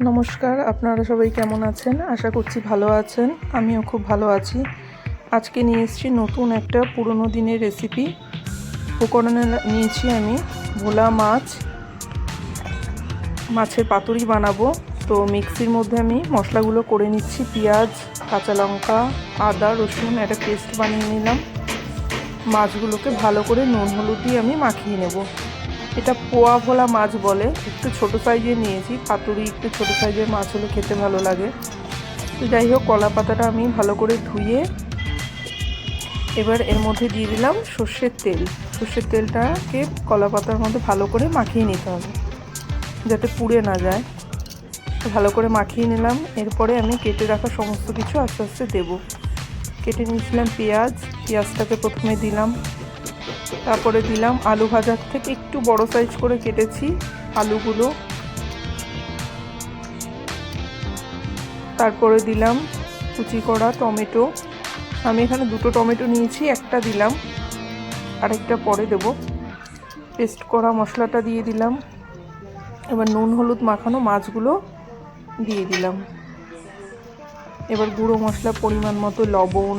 নমস্কার, আপনারা সবাই কেমন আছেন? আশা করছি ভালো আছেন। আমিও খুব ভালো আছি। আজকে নিয়ে এসেছি নতুন একটা পুরনো দিনের রেসিপি। উপকরণে নিয়েছি আমি ভোলা মাছ, মাছের পাতুরি বানাবো। তো মিক্সির মধ্যে আমি মশলাগুলো করে নিচ্ছি। পেঁয়াজ, কাঁচা লঙ্কা, আদা, রসুন একটা পেস্ট বানিয়ে নিলাম। মাছগুলোকে ভালো করে নুন হলুদ দিয়ে আমি মাখিয়ে নেব। এটা পোয়া ভোলা মাছ বলে। একটু ছোটো সাইজের নিয়েছি। পাতুরি একটু ছোটো সাইজের মাছ হলে খেতে ভালো লাগে। তো যাই হোক, কলা পাতাটা আমি ভালো করে ধুয়ে এবার এর মধ্যে দিয়ে দিলাম সর্ষের তেল। সর্ষের তেলটাকে কলা পাতার মধ্যে ভালো করে মাখিয়ে নিতে হবে যাতে পুড়ে না যায়। তো ভালো করে মাখিয়ে নিলাম। এরপরে আমি কেটে রাখা সমস্ত কিছু আস্তে আস্তে দেবো। কেটে নিয়েছিলাম পেঁয়াজটাকে প্রথমে দিলাম। তারপরে দিলাম আলু ভাজার থেকে একটু বড় সাইজ করে কেটেছি আলুগুলো। তারপরে দিলাম কুচি করা টমেটো। আমি এখানে 2টো টমেটো নিয়েছি, একটা দিলাম, আরেকটা পরে দেব। পেস্ট করা মশলাটা দিয়ে দিলাম। এবার নুন হলুদ মাখানো মাছগুলো দিয়ে দিলাম। এবার গুঁড়ো মশলা পরিমাণ মতো লবণ,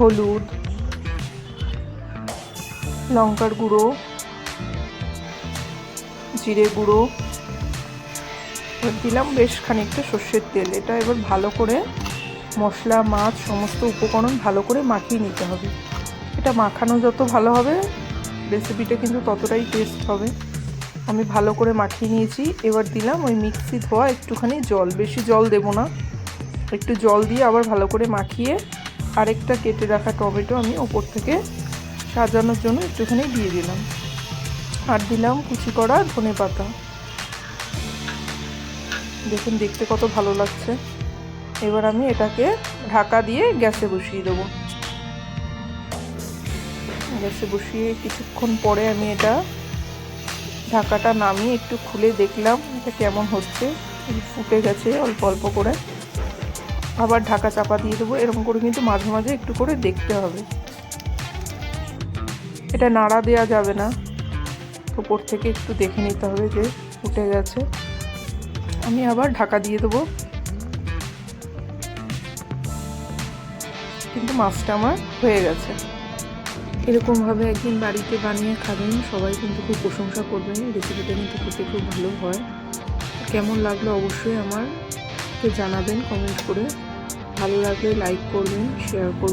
হলুদ, লঙ্কার গুঁড়ো, জিরে গুঁড়ো, এবার দিলাম বেশ খানিকটা সর্ষের তেল। এটা এবার ভালো করে মশলা, মাছ, সমস্ত উপকরণ ভালো করে মাখিয়ে নিতে হবে। এটা মাখানো যত ভালো হবে রেসিপিটা কিন্তু ততটাই টেস্ট হবে। আমি ভালো করে মাখিয়ে নিয়েছি। এবার দিলাম ওই মিক্সি ধোয়া একটুখানি জল, বেশি জল দেব না, একটু জল দিয়ে আবার ভালো করে মাখিয়ে আরেকটা কেটে রাখা টমেটো আমি ওপর থেকে সাজানোর জন্য একটুখানি দিয়ে দিলাম। আর দিলাম কুচি করা ধনেপাতা। দেখুন দেখতে কত ভালো লাগছে। এবার আমি এটাকে ঢাকা দিয়ে গ্যাসে বসিয়ে দেবো। গ্যাসে বসিয়ে কিছুক্ষণ পরে আমি এটা ঢাকাটা নামিয়ে একটু খুলে দেখলাম এটা কেমন হচ্ছে। ফুটে গেছে অল্প অল্প করে। আবার ঢাকা চাপা দিয়ে দেবো। এরকম করে কিন্তু মাঝে মাঝে একটু করে দেখতে হবে। এটা নাড়া দেওয়া যাবে না, উপর থেকে একটু দেখে নিতে হবে যে ফুটে গেছে। আমি আবার ঢাকা দিয়ে দেবো। কিন্তু মাছটা আমার হয়ে গেছে। এরকমভাবে একদিন বাড়িতে বানিয়ে খাবেন, সবাই কিন্তু খুব প্রশংসা করবেন। রেসিপিটা কিন্তু খেতে খুব ভালো হয়। কেমন লাগলো অবশ্যই আমাকে জানাবেন কমেন্ট করে। ভালো লাগলে লাইক করবেন, শেয়ার করবেন।